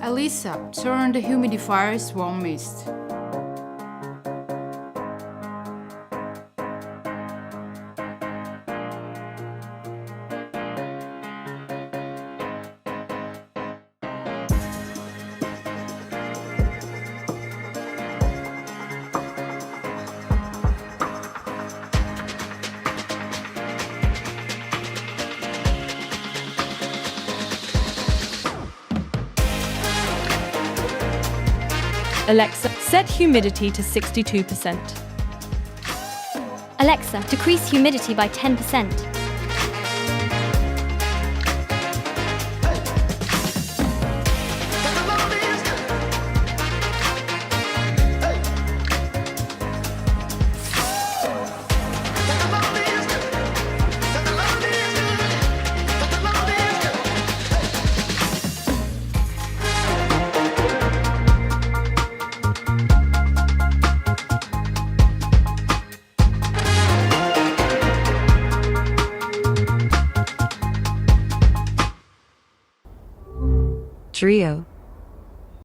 Elisa, turn the humidifier swarm mist. Alexa, set humidity to 62%. Alexa, decrease humidity by 10%. DREO.